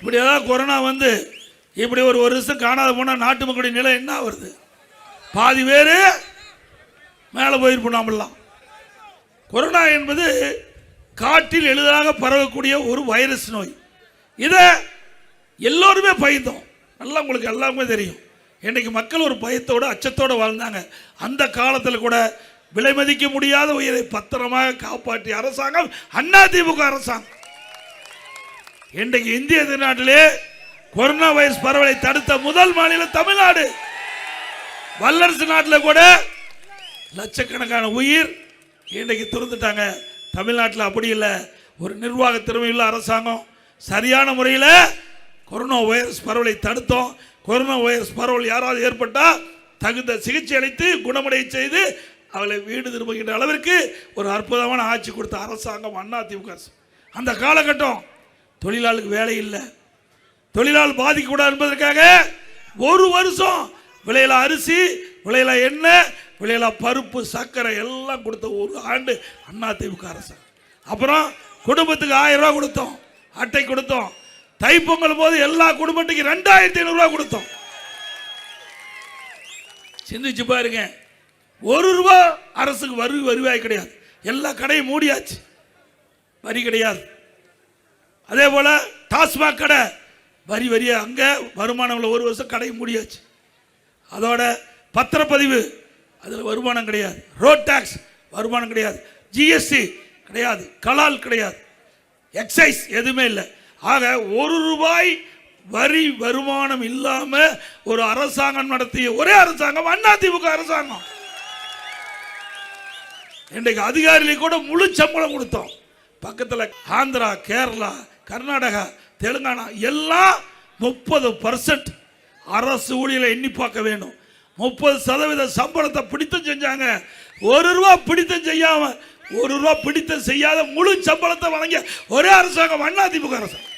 இப்படி ஏதாவது கொரோனா வந்து இப்படி ஒரு வருஷம் காணாத போனால் நாட்டு மக்களுடைய நிலை என்ன வருது? பாதி பேர் மேலே போயிருப்போம். நாமெல்லாம் கொரோனா என்பது காற்றில் எளிதாக பரவக்கூடிய ஒரு வைரஸ் நோய். இதை எல்லோருமே பயந்தோம். நல்லா உங்களுக்கு எல்லாருமே தெரியும். இன்னைக்கு மக்கள் ஒரு பயத்தோடு அச்சத்தோடு வாழ்ந்தாங்க. அந்த காலத்தில் கூட விலை மதிக்க முடியாத உயிரை பத்திரமாக காப்பாற்றிய அரசாங்கம் அதிமுக அரசாங்கம். இன்றைக்கு இந்திய திருநாட்டிலே கொரோனா வைரஸ் பரவலை தடுத்த முதல் மாநிலம் தமிழ்நாடு. வல்லரசு நாட்டில் கூட லட்சக்கணக்கான உயிர் இன்றைக்கு துறந்துட்டாங்க. தமிழ்நாட்டில் அப்படி இல்லை. ஒரு நிர்வாக திறமையுள்ள அரசாங்கம் சரியான முறையில் கொரோனா வைரஸ் பரவலை தடுத்தோம். கொரோனா வைரஸ் பரவல் யாராவது ஏற்பட்டால் தகுந்த சிகிச்சை அளித்து குணமடைய செய்து அவளை வீடு திரும்புகின்ற அளவிற்கு ஒரு அற்புதமான ஆட்சி கொடுத்த அரசாங்கம் அதிமுக. அந்த காலகட்டம் தொழிலாளருக்கு வேலை இல்லை, தொழிலாளர் பாதிக்கக்கூடாது என்பதற்காக ஒரு வருஷம் விலையில அரிசி, விலையில எண்ணெய், விலையில பருப்பு, சர்க்கரை எல்லாம் கொடுத்த ஒரு ஆண்டு அதிமுக அரசு. அப்புறம் குடும்பத்துக்கு 1000 ரூபாய் கொடுத்தோம், அட்டை கொடுத்தோம். தைப்பொங்கல் போது எல்லா குடும்பத்துக்கு 2500 ரூபாய் கொடுத்தோம். சிந்திச்சு பாருங்க. 1 ரூபாய் அரசுக்கு வருவாய் கிடையாது. எல்லா கடையும் மூடியாச்சு, வரி கிடையாது. அதே போல டாஸ்மாக் கடை வரியா அங்க வருமானம் உள்ள 1 வருஷம் கடை மூடியாச்சு. அதோட பத்திரப்பதிவு அதில் வருமானம் கிடையாது, ரோட் டாக்ஸ் வருமானம் கிடையாது, ஜிஎஸ்டி கிடையாது, கலால் கிடையாது, எக்ஸைஸ் எதுவுமே இல்லை. ஆக 1 ரூபாய் வரி வருமானம் இல்லாம ஒரு அரசாங்கம் நடத்திய ஒரே அரசாங்கம் அதிமுக அரசாங்கம். இன்றைக்கு அதிகாரிகளுக்கு கூட முழு சம்பளம் கொடுத்தோம். பக்கத்தில் ஆந்திரா, கேரளா, கர்நாடகா, தெலுங்கானா எல்லாம் 30% அரசு ஊழியரை எண்ணி பார்க்க வேண்டும். 30% சம்பளத்தை பிடித்தம் செஞ்சாங்க. 1 ரூபாய் பிடித்தம் செய்யாம, 1 ரூபாய் பிடித்தம் செய்யாத முழு சம்பளத்தை வழங்கிய ஒரே அரசாங்கம் அதிமுக அரசாங்கம்.